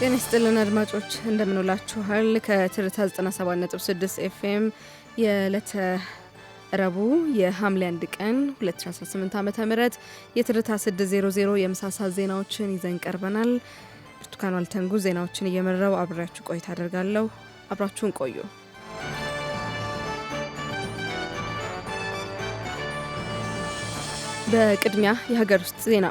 ጤና ይስጥልን አድማጮች እንደምን ውላችኋል። ከትርታ 97.6 ኤፍኤም የዕለተ ረቡዕ የሐምሌ 1 ቀን 2018 ዓ.ም የትርታ 600 የምሳ ሰዓት ዜናዎችን ይዘን ቀርበናል። ብርቱካን ዋልተንጉ ዜናዎችን እየመራው አብሬያችሁ ቆይታ አደርጋለሁ። አብራችሁን ቆዩ። በቅድሚያ የሀገር ውስጥ ዜና።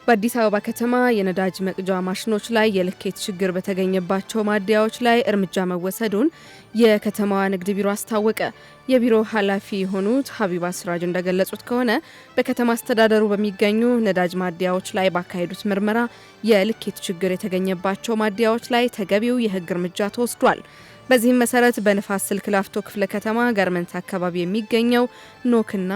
በአዲስ አበባ ከተማ የነዳጅ መቅጃ ማሽኖች ላይ የልኬት ችግር በተገኘባቸው ማደያዎች ላይ እርምጃ መወሰዱን የከተማዋ ንግድ ቢሮ አስታወቀ። የቢሮ ኃላፊ የሆኑት ሀቢባ ስራጅ እንደገለጹት ከሆነ በከተማ አስተዳደሩ በሚገኙ ነዳጅ ማደያዎች ላይ ባካሄዱት ምርመራ የልኬት ችግር የተገኘባቸው ማደያዎች ላይ ተገቢው የሕግ እርምጃ ተወስዷል። በዚህም መሰረት በንፋስ ስልክ ላፍቶ ክፍለ ከተማ ጋርመንት አካባቢ የሚገኘው ኖክና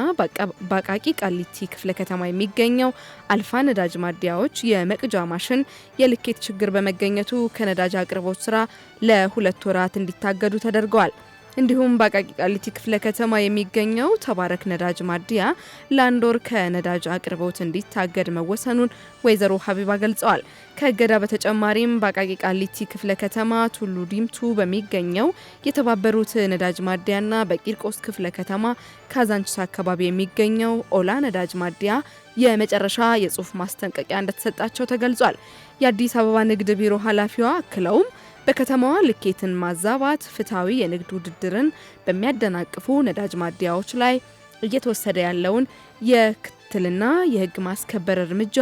በአቃቂ ቃሊቲ ክፍለ ከተማ የሚገኘው አልፋ ነዳጅ ማደያዎች የመቅጃ ማሽን የልኬት ችግር በመገኘቱ ከነዳጅ አቅርቦት ስራ ለ2 ወራት እንዲታገዱ ተደርገዋል። እንዲሁም በአቃቂ ቃሊቲ ክፍለ ከተማ የሚገኘው ተባረክ ነዳጅ ማደያ ለ1 ወር ከነዳጅ አቅርቦት እንዲታገድ መወሰኑን ወይዘሮ ሀቢባ ገልጸዋል። ከእገዳ በተጨማሪም በአቃቂ ቃሊቲ ክፍለ ከተማ ቱሉ ዲምቱ በሚገኘው የተባበሩት ነዳጅ ማደያና በቂርቆስ ክፍለ ከተማ ካዛንቺስ አካባቢ የሚገኘው ኦላ ነዳጅ ማደያ የመጨረሻ የጽሁፍ ማስጠንቀቂያ እንደተሰጣቸው ተገልጿል። የአዲስ አበባ ንግድ ቢሮ ኃላፊዋ አክለውም በከተማዋ ልኬትን ማዛባት ፍትሐዊ የንግድ ውድድርን በሚያደናቅፉ ነዳጅ ማደያዎች ላይ እየተወሰደ ያለውን የክትትልና የሕግ ማስከበር እርምጃ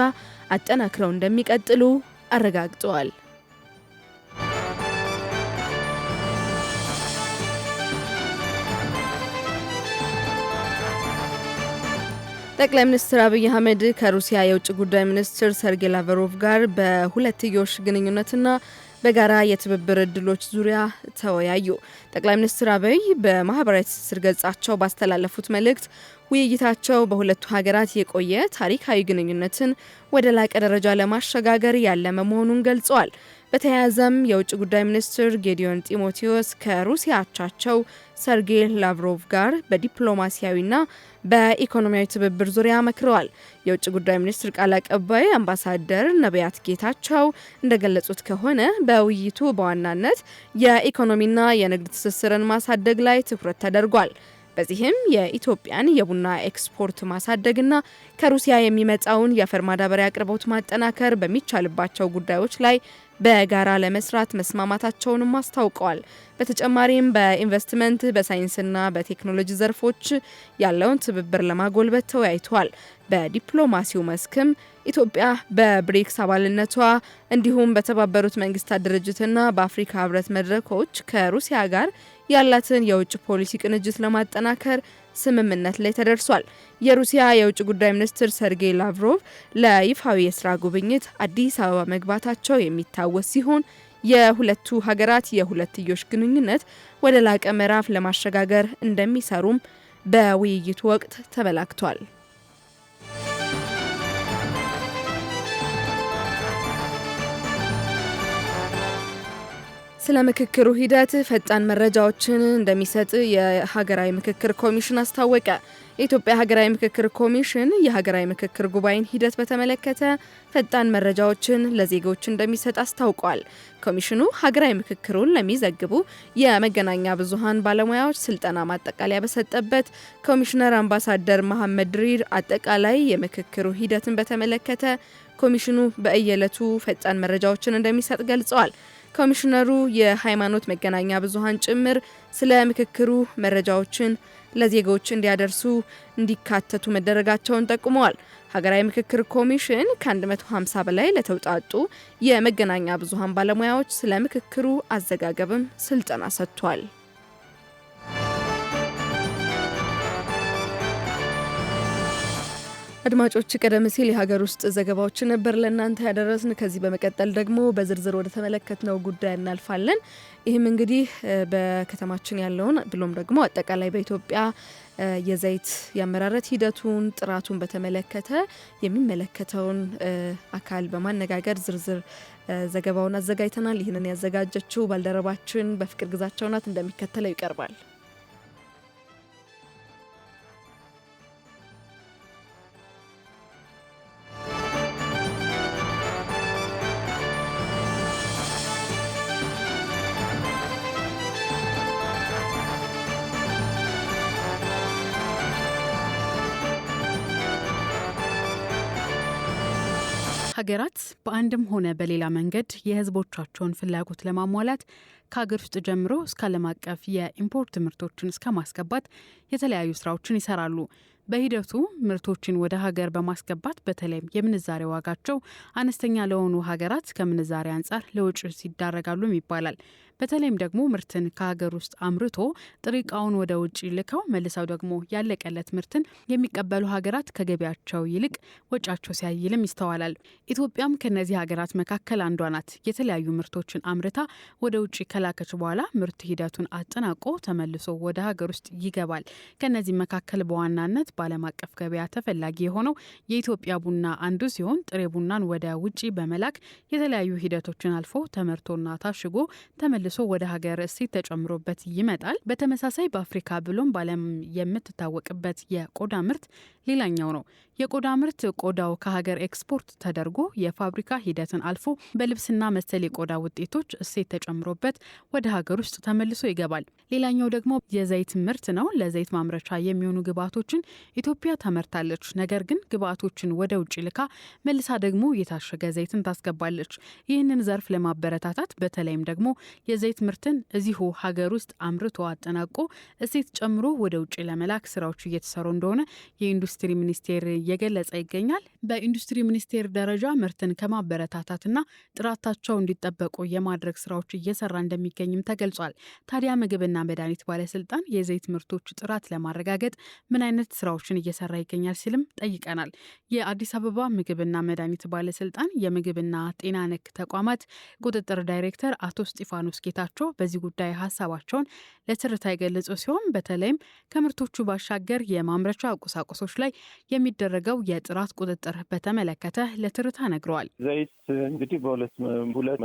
አጠናክረው እንደሚቀጥሉ አረጋግጠዋል። ጠቅላይ ሚኒስትር አብይ አህመድ ከሩሲያ የውጭ ጉዳይ ሚኒስትር ሰርጌይ ላቭሮቭ ጋር በሁለትዮሽ ግንኙነትና በጋራ የትብብር እድሎች ዙሪያ ተወያዩ። ጠቅላይ ሚኒስትር አብይ በማህበራዊ ትስስር ገጻቸው ባስተላለፉት መልእክት ውይይታቸው በሁለቱ ሀገራት የቆየ ታሪካዊ ግንኙነትን ወደ ላቀ ደረጃ ለማሸጋገር ያለመ መሆኑን ገልጸዋል። በተያያዘም የውጭ ጉዳይ ሚኒስትር ጌዲዮን ጢሞቴዎስ ከሩሲያ አቻቸው ሰርጌይ ላቭሮቭ ጋር በዲፕሎማሲያዊና በኢኮኖሚያዊ ትብብር ዙሪያ መክረዋል። የውጭ ጉዳይ ሚኒስትር ቃል አቀባይ አምባሳደር ነቢያት ጌታቸው እንደገለጹት ከሆነ በውይይቱ በዋናነት የኢኮኖሚና የንግድ ትስስርን ማሳደግ ላይ ትኩረት ተደርጓል። በዚህም የኢትዮጵያን የቡና ኤክስፖርት ማሳደግና ከሩሲያ የሚመጣውን የአፈር ማዳበሪያ አቅርቦት ማጠናከር በሚቻልባቸው ጉዳዮች ላይ በጋራ ለመስራት መስማማታቸውንም አስታውቀዋል። በተጨማሪም በኢንቨስትመንት በሳይንስና በቴክኖሎጂ ዘርፎች ያለውን ትብብር ለማጎልበት ተወያይተዋል። በዲፕሎማሲው መስክም ኢትዮጵያ በብሪክስ አባልነቷ እንዲሁም በተባበሩት መንግስታት ድርጅትና በአፍሪካ ህብረት መድረኮች ከሩሲያ ጋር ያላትን የውጭ ፖሊሲ ቅንጅት ለማጠናከር ስምምነት ላይ ተደርሷል። የሩሲያ የውጭ ጉዳይ ሚኒስትር ሰርጌይ ላቭሮቭ ለይፋዊ የስራ ጉብኝት አዲስ አበባ መግባታቸው የሚታወስ ሲሆን የሁለቱ ሀገራት የሁለትዮሽ ግንኙነት ወደ ላቀ ምዕራፍ ለማሸጋገር እንደሚሰሩም በውይይቱ ወቅት ተመላክቷል። ስለ ምክክሩ ሂደት ፈጣን መረጃዎችን እንደሚሰጥ የሀገራዊ ምክክር ኮሚሽን አስታወቀ። የኢትዮጵያ ሀገራዊ ምክክር ኮሚሽን የሀገራዊ ምክክር ጉባኤን ሂደት በተመለከተ ፈጣን መረጃዎችን ለዜጎች እንደሚሰጥ አስታውቋል። ኮሚሽኑ ሀገራዊ ምክክሩን ለሚዘግቡ የመገናኛ ብዙሃን ባለሙያዎች ስልጠና ማጠቃለያ በሰጠበት ኮሚሽነር አምባሳደር መሐመድ ድሪር አጠቃላይ የምክክሩ ሂደትን በተመለከተ ኮሚሽኑ በየዕለቱ ፈጣን መረጃዎችን እንደሚሰጥ ገልጸዋል። ኮሚሽነሩ የሃይማኖት መገናኛ ብዙሃን ጭምር ስለ ምክክሩ መረጃዎችን ለዜጎች እንዲያደርሱ እንዲካተቱ መደረጋቸውን ጠቁመዋል። ሀገራዊ ምክክር ኮሚሽን ከ150 በላይ ለተውጣጡ የመገናኛ ብዙሃን ባለሙያዎች ስለ ምክክሩ አዘጋገብም ስልጠና ሰጥቷል። አድማጮች ቀደም ሲል የሀገር ውስጥ ዘገባዎችን ነበር ለእናንተ ያደረስን። ከዚህ በመቀጠል ደግሞ በዝርዝር ወደ ተመለከትነው ጉዳይ እናልፋለን። ይህም እንግዲህ በከተማችን ያለውን ብሎም ደግሞ አጠቃላይ በኢትዮጵያ የዘይት የአመራረት ሂደቱን ጥራቱን በተመለከተ የሚመለከተውን አካል በማነጋገር ዝርዝር ዘገባውን አዘጋጅተናል። ይህንን ያዘጋጀችው ባልደረባችን በፍቅር ግዛቸው ናት። እንደሚከተለው ይቀርባል። ሀገራት በአንድም ሆነ በሌላ መንገድ የህዝቦቻቸውን ፍላጎት ለማሟላት ከሀገር ውስጥ ጀምሮ እስከ ዓለም አቀፍ የኢምፖርት ምርቶችን እስከ ማስገባት የተለያዩ ስራዎችን ይሰራሉ። በሂደቱ ምርቶችን ወደ ሀገር በማስገባት በተለይም የምንዛሬ ዋጋቸው አነስተኛ ለሆኑ ሀገራት ከምንዛሬ አንጻር ለውጭ ይዳረጋሉም ይባላል። በተለይም ደግሞ ምርትን ከሀገር ውስጥ አምርቶ ጥሬ ዕቃውን ወደ ውጭ ልከው መልሰው ደግሞ ያለቀለት ምርትን የሚቀበሉ ሀገራት ከገቢያቸው ይልቅ ወጫቸው ሲያይልም ይስተዋላል። ኢትዮጵያም ከነዚህ ሀገራት መካከል አንዷ ናት። የተለያዩ ምርቶችን አምርታ ወደ ውጭ ከላከች በኋላ ምርት ሂደቱን አጠናቆ ተመልሶ ወደ ሀገር ውስጥ ይገባል። ከነዚህ መካከል በዋናነት በዓለም አቀፍ ገበያ ተፈላጊ የሆነው የኢትዮጵያ ቡና አንዱ ሲሆን ጥሬ ቡናን ወደ ውጭ በመላክ የተለያዩ ሂደቶችን አልፎ ተመርቶና ታሽጎ ተመልሶ ወደ ሀገር እሴት ተጨምሮበት ይመጣል። በተመሳሳይ በአፍሪካ ብሎም በዓለም የምትታወቅበት የቆዳ ምርት ሌላኛው ነው። የቆዳ ምርት ቆዳው ከሀገር ኤክስፖርት ተደርጎ የፋብሪካ ሂደትን አልፎ በልብስና መሰል የቆዳ ውጤቶች እሴት ተጨምሮበት ወደ ሀገር ውስጥ ተመልሶ ይገባል። ሌላኛው ደግሞ የዘይት ምርት ነው። ለዘይት ማምረቻ የሚሆኑ ግብዓቶችን ኢትዮጵያ ታመርታለች። ነገር ግን ግብዓቶችን ወደ ውጭ ልካ መልሳ ደግሞ የታሸገ ዘይትን ታስገባለች። ይህንን ዘርፍ ለማበረታታት በተለይም ደግሞ የዘይት ምርትን እዚሁ ሀገር ውስጥ አምርቶ አጠናቆ እሴት ጨምሮ ወደ ውጭ ለመላክ ስራዎች እየተሰሩ እንደሆነ የኢንዱስትሪ ሚኒስቴር እየገለጸ ይገኛል። በኢንዱስትሪ ሚኒስቴር ደረጃ ምርትን ከማበረታታትና ጥራታቸው እንዲጠበቁ የማድረግ ስራዎች እየሰራ እንደሚገኝም ተገልጿል። ታዲያ ምግብና መድኃኒት ባለስልጣን የዘይት ምርቶች ጥራት ለማረጋገጥ ምን አይነት ስራዎችን እየሰራ ይገኛል ሲልም ጠይቀናል። የአዲስ አበባ ምግብና መድኃኒት ባለስልጣን የምግብና ጤና ነክ ተቋማት ቁጥጥር ዳይሬክተር አቶ እስጢፋኖስ ጌታቸው በዚህ ጉዳይ ሀሳባቸውን ለትርታ የገለጹ ሲሆን በተለይም ከምርቶቹ ባሻገር የማምረቻ ቁሳቁሶች ላይ የሚደረገው የጥራት ቁጥጥር በተመለከተ ለትርታ ነግረዋል። ዘይት እንግዲህ በሁለት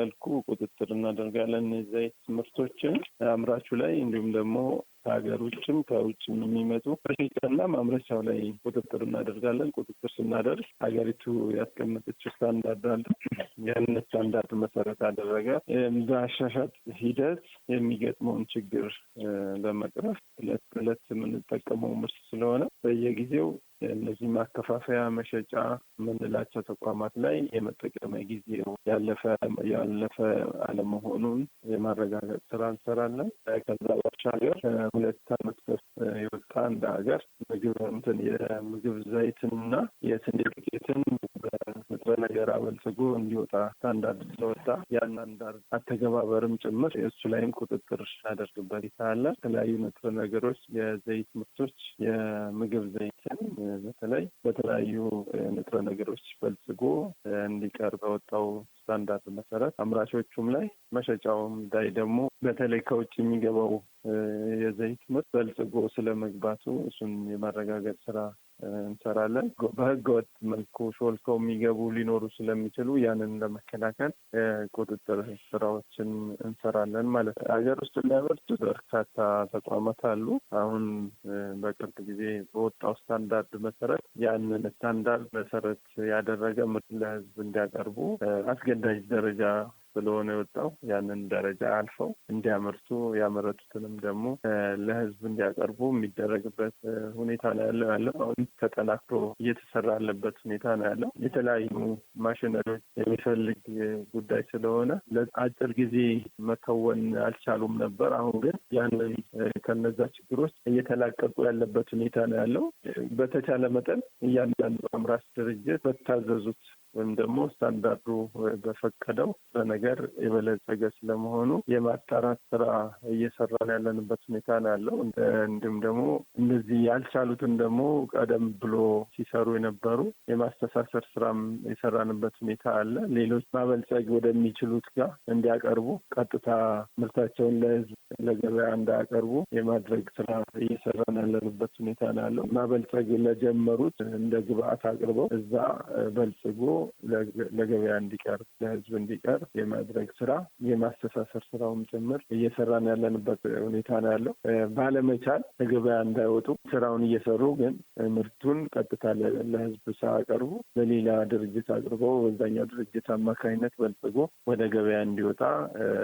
መልኩ ቁጥጥር እናደርጋለን። ዘይት ምርቶችን አምራቹ ላይ እንዲሁም ደግሞ ከሀገር ውጭም ከውጭም የሚመጡ በሽያጭና ማምረቻው ላይ ቁጥጥር እናደርጋለን። ቁጥጥር ስናደርግ ሀገሪቱ ያስቀመጠችው ስታንዳርድ አለ። ያንን ስታንዳርድ መሰረት አደረገ በአሻሻጥ ሂደት የሚገጥመውን ችግር ለመቅረፍ ዕለት የምንጠቀመው ምርት ስለሆነ በየጊዜው እነዚህ ማከፋፈያ መሸጫ የምንላቸው ተቋማት ላይ የመጠቀሚያ ጊዜው ያለፈ አለመሆኑን የማረጋገጥ ስራ እንሰራለን። ከዛ ባሻገር 2 ዓመት የወጣ እንደ ሀገር የምግብ ዘይትንና የስንዴ ዱቄትን በንጥረ ነገር አበልጽጎ እንዲወጣ ስታንዳርድ ስለወጣ ያን አንዳንድ አተገባበርም ጭምር እሱ ላይም ቁጥጥር እናደርግበት ይታለ። የተለያዩ ንጥረ ነገሮች የዘይት ምርቶች የምግብ ዘይትን በተለይ በተለያዩ ንጥረ ነገሮች በልጽጎ እንዲቀርብ በወጣው ስታንዳርድ መሰረት አምራቾቹም ላይ መሸጫውም ላይ ደግሞ በተለይ ከውጭ የሚገባው የዘይት ምርት በልጽጎ ስለመግባቱ እሱን የማረጋገጥ ስራ እንሰራለን። በህገወጥ መልኩ ሾልከው የሚገቡ ሊኖሩ ስለሚችሉ ያንን ለመከላከል ቁጥጥር ስራዎችን እንሰራለን ማለት ነው። ሀገር ውስጥ የሚያመርቱ በርካታ ተቋማት አሉ። አሁን በቅርብ ጊዜ በወጣው ስታንዳርድ መሰረት ያንን ስታንዳርድ መሰረት ያደረገ ምርት ለህዝብ እንዲያቀርቡ አስገዳጅ ደረጃ ስለሆነ የወጣው ያንን ደረጃ አልፈው እንዲያመርቱ ያመረቱትንም ደግሞ ለህዝብ እንዲያቀርቡ የሚደረግበት ሁኔታ ነው ያለው። አሁን ተጠናክሮ እየተሰራ ያለበት ሁኔታ ነው ያለው። የተለያዩ ማሽነሪዎች የሚፈልግ ጉዳይ ስለሆነ ለአጭር ጊዜ መከወን አልቻሉም ነበር። አሁን ግን ያንን ከነዛ ችግሮች እየተላቀቁ ያለበት ሁኔታ ነው ያለው። በተቻለ መጠን እያንዳንዱ አምራች ድርጅት በታዘዙት ወይም ደግሞ ስታንዳርዱ በፈቀደው በነገር የበለጸገ ስለመሆኑ የማጣራት ስራ እየሰራን ያለንበት ሁኔታ ነው ያለው። እንዲሁም ደግሞ እነዚህ ያልቻሉትን ደግሞ ቀደም ብሎ ሲሰሩ የነበሩ የማስተሳሰር ስራም የሰራንበት ሁኔታ አለ። ሌሎች ማበልጸግ ወደሚችሉት ጋር እንዲያቀርቡ ቀጥታ ምርታቸውን ለህዝብ ለገበያ እንዳያቀርቡ የማድረግ ስራ እየሰራን ያለንበት ሁኔታ ነው ያለው። ማበልጸግ ለጀመሩት እንደ ግብአት አቅርበው እዛ በልጽጎ ለገበያ እንዲቀርብ ለህዝብ እንዲቀርብ የማድረግ ስራ የማስተሳሰር ስራውም ጭምር እየሰራን ያለንበት ሁኔታ ነው ያለው። ባለመቻል ለገበያ እንዳይወጡ ስራውን እየሰሩ ግን ምርቱን ቀጥታ ለህዝብ ሳያቀርቡ ለሌላ ድርጅት አቅርበው በዛኛው ድርጅት አማካኝነት በልጽጎ ወደ ገበያ እንዲወጣ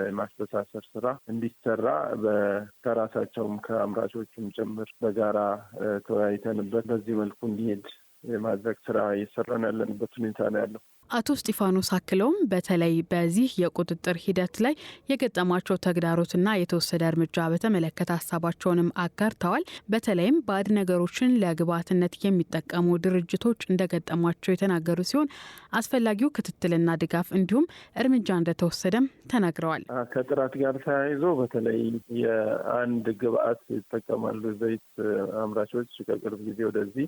የማስተሳሰር ስራ እንዲሰራ ከራሳቸውም ከአምራቾቹም ጭምር በጋራ ተወያይተንበት በዚህ መልኩ እንዲሄድ የማድረግ ስራ እየሰራን ያለንበት ሁኔታ ነው ያለው። አቶ እስጢፋኖስ አክለውም በተለይ በዚህ የቁጥጥር ሂደት ላይ የገጠማቸው ተግዳሮትና የተወሰደ እርምጃ በተመለከተ ሀሳባቸውንም አጋርተዋል። በተለይም ባዕድ ነገሮችን ለግብዓትነት የሚጠቀሙ ድርጅቶች እንደገጠሟቸው የተናገሩ ሲሆን አስፈላጊው ክትትልና ድጋፍ እንዲሁም እርምጃ እንደተወሰደም ተናግረዋል። ከጥራት ጋር ተያይዞ በተለይ የአንድ ግብዓት ይጠቀማሉ ዘይት አምራቾች ከቅርብ ጊዜ ወደዚህ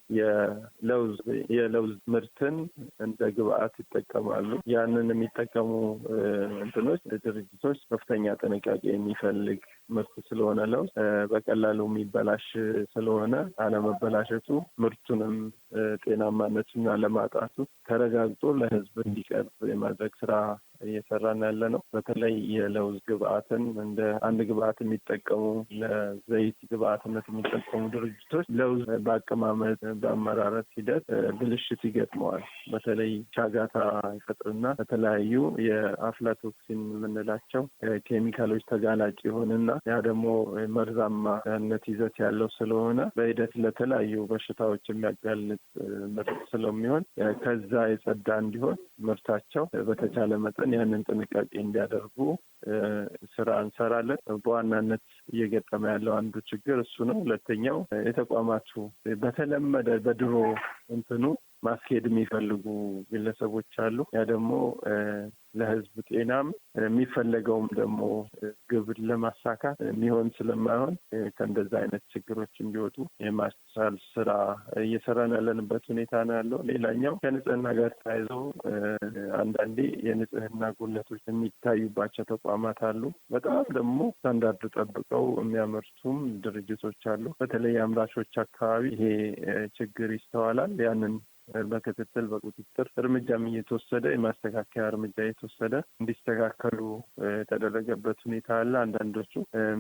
የለውዝ ምርትን እንደ ግብዓት ይጠቀማሉ። ያንን የሚጠቀሙ ድርጅቶች ከፍተኛ ጥንቃቄ የሚፈልግ ምርት ስለሆነ ለውዝ በቀላሉ የሚበላሽ ስለሆነ አለመበላሸቱ ምርቱንም ጤናማነቱን አለማጣቱ ተረጋግጦ ለሕዝብ እንዲቀርብ የማድረግ ስራ እየሰራን ያለ ነው። በተለይ የለውዝ ግብዓትን እንደ አንድ ግብዓት የሚጠቀሙ ለዘይት ግብዓትነት የሚጠቀሙ ድርጅቶች ለውዝ በአቀማመጥ በአመራረት ሂደት ብልሽት ይገጥመዋል። በተለይ ቻጋታ ይፈጥርና በተለያዩ የአፍላቶክሲን የምንላቸው ኬሚካሎች ተጋላጭ ይሆንና ያ ደግሞ መርዛማነት ይዘት ያለው ስለሆነ በሂደት ለተለያዩ በሽታዎች የሚያጋልጥ ምርት ስለሚሆን ከዛ የጸዳ እንዲሆን ምርታቸው በተቻለ መጠን ያንን ጥንቃቄ እንዲያደርጉ ስራ እንሰራለን። በዋናነት እየገጠመ ያለው አንዱ ችግር እሱ ነው። ሁለተኛው የተቋማቱ በተለመደ በድሮ ማስኬድ የሚፈልጉ ግለሰቦች አሉ። ያ ደግሞ ለሕዝብ ጤናም የሚፈለገውም ደግሞ ግብር ለማሳካት የሚሆን ስለማይሆን ከእንደዛ አይነት ችግሮች እንዲወጡ የማስተሳሰር ስራ እየሰራን ያለንበት ሁኔታ ነው ያለው። ሌላኛው ከንጽህና ጋር ተያይዘው አንዳንዴ የንጽህና ጉድለቶች የሚታዩባቸው ተቋማት አሉ። በጣም ደግሞ ስታንዳርድ ጠብቀው የሚያመርቱም ድርጅቶች አሉ። በተለይ አምራቾች አካባቢ ይሄ ችግር ይስተዋላል። ያንን በክትትል በቁጥጥር እርምጃም እየተወሰደ የማስተካከያ እርምጃ እየተወሰደ እንዲስተካከሉ የተደረገበት ሁኔታ አለ። አንዳንዶቹ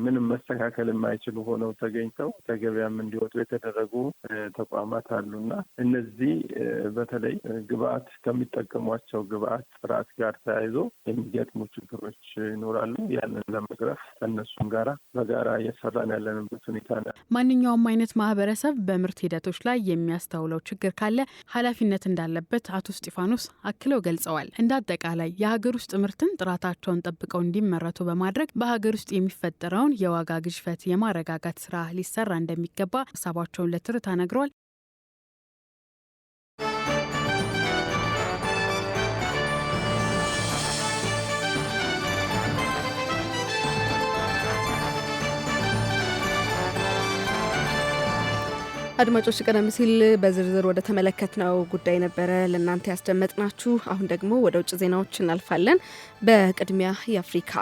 ምንም መስተካከል የማይችሉ ሆነው ተገኝተው ከገበያም እንዲወጡ የተደረጉ ተቋማት አሉና እነዚህ በተለይ ግብዓት ከሚጠቀሟቸው ግብዓት ጥራት ጋር ተያይዞ የሚገጥሙ ችግሮች ይኖራሉ። ያንን ለመቅረፍ ከእነሱም ጋራ በጋራ እየሰራን ያለንበት ሁኔታ ነው። ማንኛውም አይነት ማህበረሰብ በምርት ሂደቶች ላይ የሚያስተውለው ችግር ካለ ኃላፊነት እንዳለበት አቶ እስጢፋኖስ አክለው ገልጸዋል። እንደ አጠቃላይ የሀገር ውስጥ ምርትን ጥራታቸውን ጠብቀው እንዲመረቱ በማድረግ በሀገር ውስጥ የሚፈጠረውን የዋጋ ግሽፈት የማረጋጋት ስራ ሊሰራ እንደሚገባ ሀሳባቸውን ለትርታ ነግረዋል። አድማጮች ቀደም ሲል በዝርዝር ወደ ተመለከትነው ጉዳይ ነበረ ለእናንተ ያስደመጥናችሁ። አሁን ደግሞ ወደ ውጭ ዜናዎች እናልፋለን። በቅድሚያ የአፍሪካ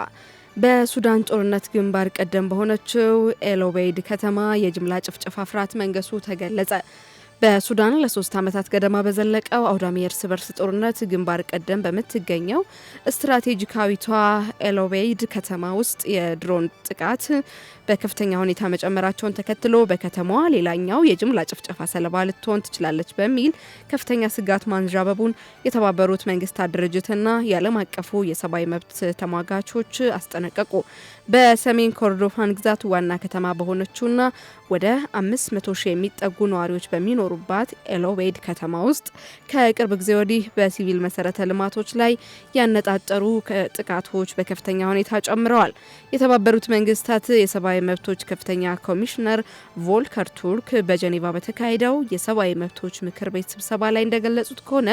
በሱዳን ጦርነት ግንባር ቀደም በሆነችው ኤልኦቤይድ ከተማ የጅምላ ጭፍጨፋ ፍርሃት መንገሱ ተገለጸ። በሱዳን ለ3 ዓመታት ገደማ በዘለቀው አውዳሚ የእርስ በርስ ጦርነት ግንባር ቀደም በምትገኘው ስትራቴጂካዊቷ ኤልኦቤይድ ከተማ ውስጥ የድሮን ጥቃት በከፍተኛ ሁኔታ መጨመራቸውን ተከትሎ በከተማዋ ሌላኛው የጅምላ ጭፍጨፋ ሰለባ ልትሆን ትችላለች በሚል ከፍተኛ ስጋት ማንዣበቡን የተባበሩት መንግስታት ድርጅትና የዓለም አቀፉ የሰብአዊ መብት ተሟጋቾች አስጠነቀቁ። በሰሜን ኮርዶፋን ግዛት ዋና ከተማ በሆነችውና ወደ 500 ሺህ የሚጠጉ ነዋሪዎች በሚኖሩባት ኤልኦቤይድ ከተማ ውስጥ ከቅርብ ጊዜ ወዲህ በሲቪል መሰረተ ልማቶች ላይ ያነጣጠሩ ጥቃቶች በከፍተኛ ሁኔታ ጨምረዋል። የተባበሩት መንግስታት የሰብአዊ መብቶች ከፍተኛ ኮሚሽነር ቮልከር ቱርክ በጀኔቫ በተካሄደው የሰብአዊ መብቶች ምክር ቤት ስብሰባ ላይ እንደገለጹት ከሆነ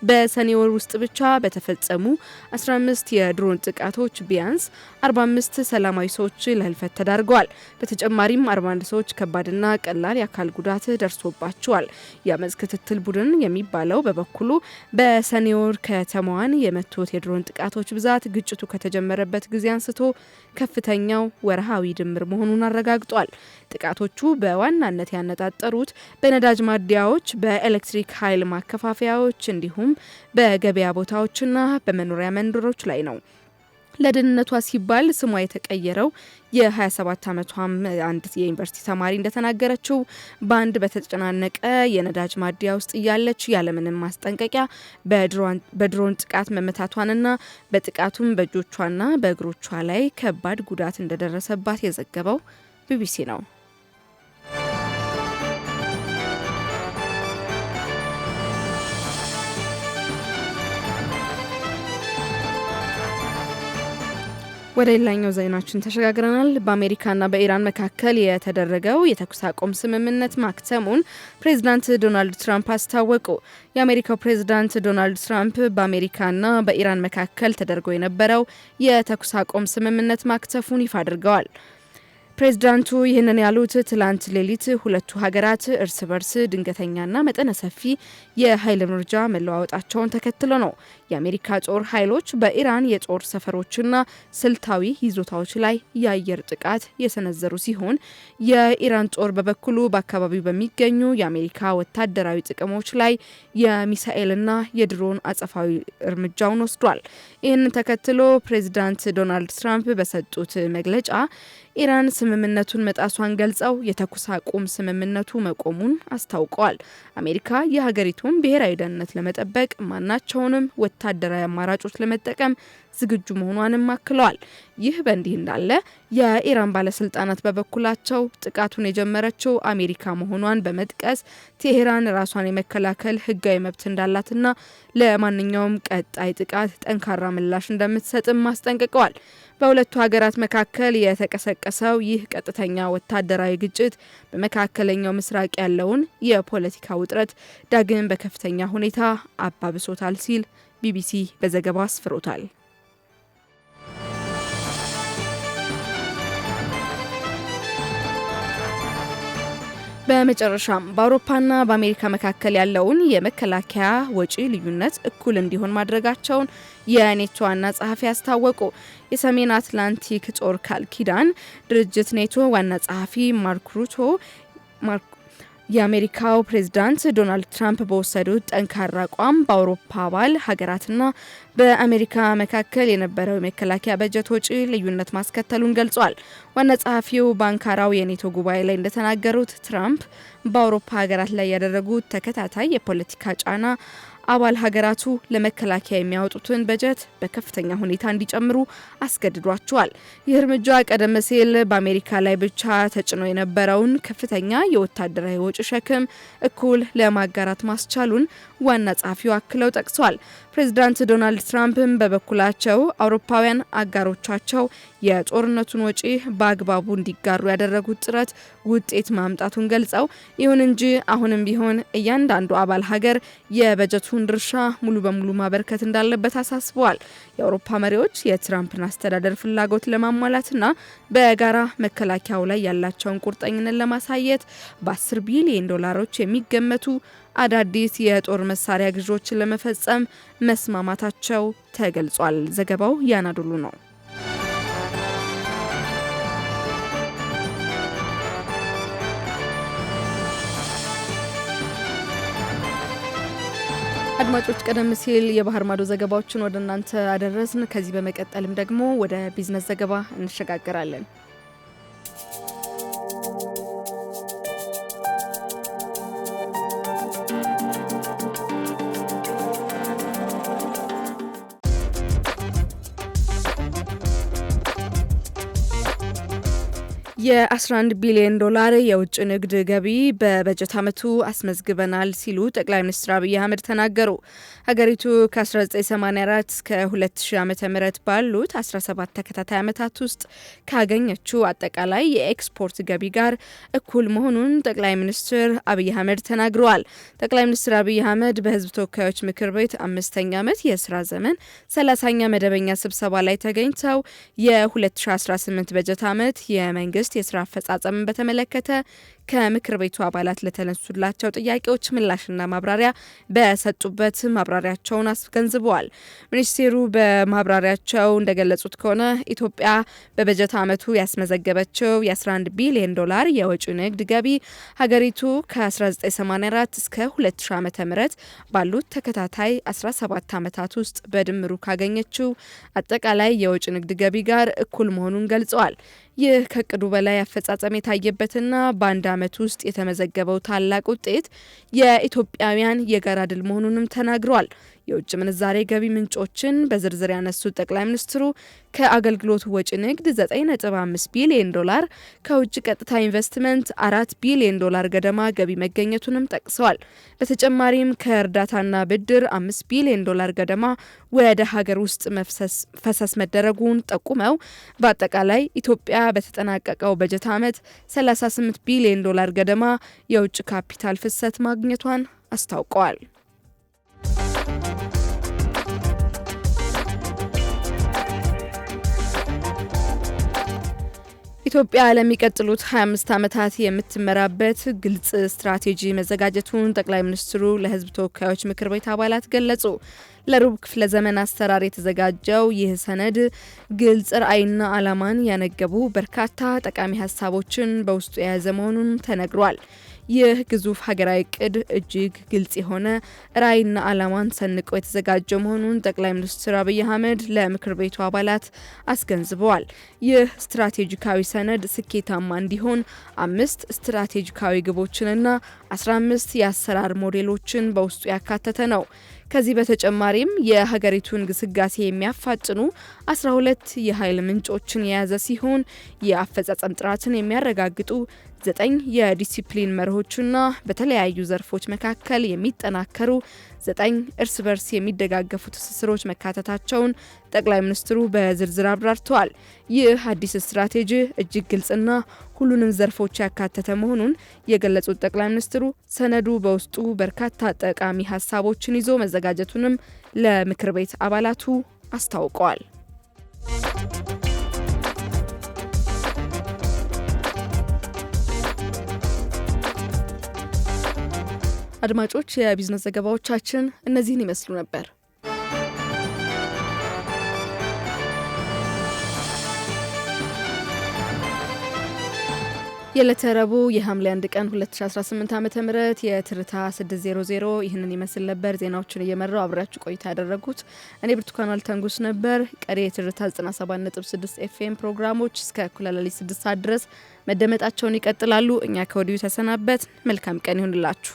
በሰኔ ወር ውስጥ ብቻ በተፈጸሙ 15 የድሮን ጥቃቶች ቢያንስ 45 ሰላማዊ ሰዎች ለህልፈት ተዳርገዋል። በተጨማሪም 41 ሰዎች ከባድና ቀላል የአካል ጉዳት ደርሶባቸዋል። የአመፅ ክትትል ቡድን የሚባለው በበኩሉ በሰኔ ወር ከተማዋን የመቱት የድሮን ጥቃቶች ብዛት ግጭቱ ከተጀመረበት ጊዜ አንስቶ ከፍተኛው ወርሃዊ ድምር መሆኑን አረጋግጧል። ጥቃቶቹ በዋናነት ያነጣጠሩት በነዳጅ ማደያዎች፣ በኤሌክትሪክ ኃይል ማከፋፈያዎች እንዲሁም በገበያ ቦታዎችና በመኖሪያ መንደሮች ላይ ነው። ለደህንነቷ ሲባል ስሟ የተቀየረው የ27 ዓመቷም አንድ የዩኒቨርሲቲ ተማሪ እንደተናገረችው በአንድ በተጨናነቀ የነዳጅ ማደያ ውስጥ እያለች ያለምንም ማስጠንቀቂያ በድሮን ጥቃት መመታቷንና በጥቃቱም በእጆቿና በእግሮቿ ላይ ከባድ ጉዳት እንደደረሰባት የዘገበው ቢቢሲ ነው። ወደ ሌላኛው ዜናችን ተሸጋግረናል። በአሜሪካና በኢራን መካከል የተደረገው የተኩስ አቁም ስምምነት ማክተሙን ፕሬዚዳንት ዶናልድ ትራምፕ አስታወቁ። የአሜሪካው ፕሬዚዳንት ዶናልድ ትራምፕ በአሜሪካና በኢራን መካከል ተደርጎ የነበረው የተኩስ አቁም ስምምነት ማክተፉን ይፋ አድርገዋል። ፕሬዚዳንቱ ይህንን ያሉት ትላንት ሌሊት ሁለቱ ሀገራት እርስ በርስ ድንገተኛና መጠነ ሰፊ የኃይል እርምጃ መለዋወጣቸውን ተከትሎ ነው። የአሜሪካ ጦር ኃይሎች በኢራን የጦር ሰፈሮችና ስልታዊ ይዞታዎች ላይ የአየር ጥቃት የሰነዘሩ ሲሆን የኢራን ጦር በበኩሉ በአካባቢው በሚገኙ የአሜሪካ ወታደራዊ ጥቅሞች ላይ የሚሳኤልና የድሮን አጸፋዊ እርምጃውን ወስዷል። ይህንን ተከትሎ ፕሬዚዳንት ዶናልድ ትራምፕ በሰጡት መግለጫ ኢራን ስምምነቱን መጣሷን ገልጸው የተኩስ አቁም ስምምነቱ መቆሙን አስታውቀዋል። አሜሪካ የሀገሪቱን ብሔራዊ ደህንነት ለመጠበቅ ማናቸውንም ወታደራዊ አማራጮች ለመጠቀም ዝግጁ መሆኗንም አክለዋል። ይህ በእንዲህ እንዳለ የኢራን ባለስልጣናት በበኩላቸው ጥቃቱን የጀመረችው አሜሪካ መሆኗን በመጥቀስ ቴሄራን ራሷን የመከላከል ሕጋዊ መብት እንዳላትና ለማንኛውም ቀጣይ ጥቃት ጠንካራ ምላሽ እንደምትሰጥም አስጠንቅቀዋል። በሁለቱ ሀገራት መካከል የተቀሰቀሰው ይህ ቀጥተኛ ወታደራዊ ግጭት በመካከለኛው ምስራቅ ያለውን የፖለቲካ ውጥረት ዳግም በከፍተኛ ሁኔታ አባብሶታል ሲል ቢቢሲ በዘገባው አስፍሮታል። በመጨረሻም በአውሮፓና በአሜሪካ መካከል ያለውን የመከላከያ ወጪ ልዩነት እኩል እንዲሆን ማድረጋቸውን የኔቶ ዋና ጸሐፊ አስታወቁ። የሰሜን አትላንቲክ ጦር ቃል ኪዳን ድርጅት ኔቶ ዋና ጸሐፊ ማርክ ሩቶ የአሜሪካው ፕሬዝዳንት ዶናልድ ትራምፕ በወሰዱት ጠንካራ አቋም በአውሮፓ አባል ሀገራትና በአሜሪካ መካከል የነበረው የመከላከያ በጀት ወጪ ልዩነት ማስከተሉን ገልጿል። ዋና ጸሐፊው በአንካራው የኔቶ ጉባኤ ላይ እንደተናገሩት ትራምፕ በአውሮፓ ሀገራት ላይ ያደረጉት ተከታታይ የፖለቲካ ጫና አባል ሀገራቱ ለመከላከያ የሚያወጡትን በጀት በከፍተኛ ሁኔታ እንዲጨምሩ አስገድዷቸዋል። ይህ እርምጃ ቀደም ሲል በአሜሪካ ላይ ብቻ ተጭኖ የነበረውን ከፍተኛ የወታደራዊ ወጪ ሸክም እኩል ለማጋራት ማስቻሉን ዋና ጸሐፊው አክለው ጠቅሰዋል። ፕሬዚዳንት ዶናልድ ትራምፕም በበኩላቸው አውሮፓውያን አጋሮቻቸው የጦርነቱን ወጪ በአግባቡ እንዲጋሩ ያደረጉት ጥረት ውጤት ማምጣቱን ገልጸው ይሁን እንጂ አሁንም ቢሆን እያንዳንዱ አባል ሀገር የበጀቱን ድርሻ ሙሉ በሙሉ ማበርከት እንዳለበት አሳስበዋል። የአውሮፓ መሪዎች የትራምፕን አስተዳደር ፍላጎት ለማሟላትና በጋራ መከላከያው ላይ ያላቸውን ቁርጠኝነት ለማሳየት በ10 ቢሊዮን ዶላሮች የሚገመቱ አዳዲስ የጦር መሳሪያ ግዢዎችን ለመፈጸም መስማማታቸው ተገልጿል። ዘገባው ያናዶሉ ነው። አድማጮች ቀደም ሲል የባህር ማዶ ዘገባዎችን ወደ እናንተ አደረስን። ከዚህ በመቀጠልም ደግሞ ወደ ቢዝነስ ዘገባ እንሸጋገራለን። የ11 ቢሊዮን ዶላር የውጭ ንግድ ገቢ በበጀት ዓመቱ አስመዝግበናል ሲሉ ጠቅላይ ሚኒስትር አብይ አህመድ ተናገሩ። ሀገሪቱ ከ1984 እስከ 2000 ዓ.ም ባሉት 17 ተከታታይ ዓመታት ውስጥ ካገኘችው አጠቃላይ የኤክስፖርት ገቢ ጋር እኩል መሆኑን ጠቅላይ ሚኒስትር አብይ አህመድ ተናግረዋል። ጠቅላይ ሚኒስትር አብይ አህመድ በሕዝብ ተወካዮች ምክር ቤት 5ኛ ዓመት የስራ ዘመን 30ኛ መደበኛ ስብሰባ ላይ ተገኝተው የ2018 በጀት ዓመት የመንግስት የስራ አፈጻጸምን በተመለከተ ከምክር ቤቱ አባላት ለተነሱላቸው ጥያቄዎች ምላሽና ማብራሪያ በሰጡበት ማብራሪያቸውን አስገንዝበዋል። ሚኒስቴሩ በማብራሪያቸው እንደገለጹት ከሆነ ኢትዮጵያ በበጀት ዓመቱ ያስመዘገበችው የ11 ቢሊዮን ዶላር የወጪ ንግድ ገቢ ሀገሪቱ ከ1984 እስከ 2000 ዓ.ም ባሉት ተከታታይ 17 ዓመታት ውስጥ በድምሩ ካገኘችው አጠቃላይ የወጪ ንግድ ገቢ ጋር እኩል መሆኑን ገልጸዋል። ይህ ከቅዱ በላይ አፈጻጸም የታየበትና በአንድ ዓመት ውስጥ የተመዘገበው ታላቅ ውጤት የኢትዮጵያውያን የጋራ ድል መሆኑንም ተናግረዋል። የውጭ ምንዛሬ ገቢ ምንጮችን በዝርዝር ያነሱት ጠቅላይ ሚኒስትሩ ከአገልግሎት ወጪ ንግድ 9.5 ቢሊዮን ዶላር፣ ከውጭ ቀጥታ ኢንቨስትመንት 4 ቢሊዮን ዶላር ገደማ ገቢ መገኘቱንም ጠቅሰዋል። በተጨማሪም ከእርዳታና ብድር 5 ቢሊዮን ዶላር ገደማ ወደ ሀገር ውስጥ ፈሰስ መደረጉን ጠቁመው በአጠቃላይ ኢትዮጵያ በተጠናቀቀው በጀት ዓመት 38 ቢሊዮን ዶላር ገደማ የውጭ ካፒታል ፍሰት ማግኘቷን አስታውቀዋል። ኢትዮጵያ ለሚቀጥሉት 25 ዓመታት የምትመራበት ግልጽ ስትራቴጂ መዘጋጀቱን ጠቅላይ ሚኒስትሩ ለሕዝብ ተወካዮች ምክር ቤት አባላት ገለጹ። ለሩብ ክፍለ ዘመን አሰራር የተዘጋጀው ይህ ሰነድ ግልጽ ራዕይና ዓላማን ያነገቡ በርካታ ጠቃሚ ሀሳቦችን በውስጡ የያዘ መሆኑን ተነግሯል። ይህ ግዙፍ ሀገራዊ እቅድ እጅግ ግልጽ የሆነ ራዕይና ዓላማን ሰንቆ የተዘጋጀ መሆኑን ጠቅላይ ሚኒስትር አብይ አህመድ ለምክር ቤቱ አባላት አስገንዝበዋል። ይህ ስትራቴጂካዊ ሰነድ ስኬታማ እንዲሆን 5 ስትራቴጂካዊ ግቦችንና 15 የአሰራር ሞዴሎችን በውስጡ ያካተተ ነው። ከዚህ በተጨማሪም የሀገሪቱን ግስጋሴ የሚያፋጥኑ 12 የኃይል ምንጮችን የያዘ ሲሆን የአፈጻጸም ጥራትን የሚያረጋግጡ 9 የዲሲፕሊን መርሆችና በተለያዩ ዘርፎች መካከል የሚጠናከሩ 9 እርስ በርስ የሚደጋገፉ ትስስሮች መካተታቸውን ጠቅላይ ሚኒስትሩ በዝርዝር አብራርተዋል። ይህ አዲስ ስትራቴጂ እጅግ ግልጽና ሁሉንም ዘርፎች ያካተተ መሆኑን የገለጹት ጠቅላይ ሚኒስትሩ ሰነዱ በውስጡ በርካታ ጠቃሚ ሀሳቦችን ይዞ መዘጋጀቱንም ለምክር ቤት አባላቱ አስታውቀዋል። አድማጮች፣ የቢዝነስ ዘገባዎቻችን እነዚህን ይመስሉ ነበር። የዕለተ ረቡዕ የሐምሌ 1 ቀን 2018 ዓ.ም የትርታ 600 ይህንን ይመስል ነበር። ዜናዎችን እየመራው አብራችሁ ቆይታ ያደረጉት እኔ ብርቱካን አልተንጉስ ነበር። ቀሪ የትርታ 97.6 ኤፍኤም ፕሮግራሞች እስከ እኩለ ሌሊት 6 ሰዓት ድረስ መደመጣቸውን ይቀጥላሉ። እኛ ከወዲሁ ተሰናበት። መልካም ቀን ይሁንላችሁ።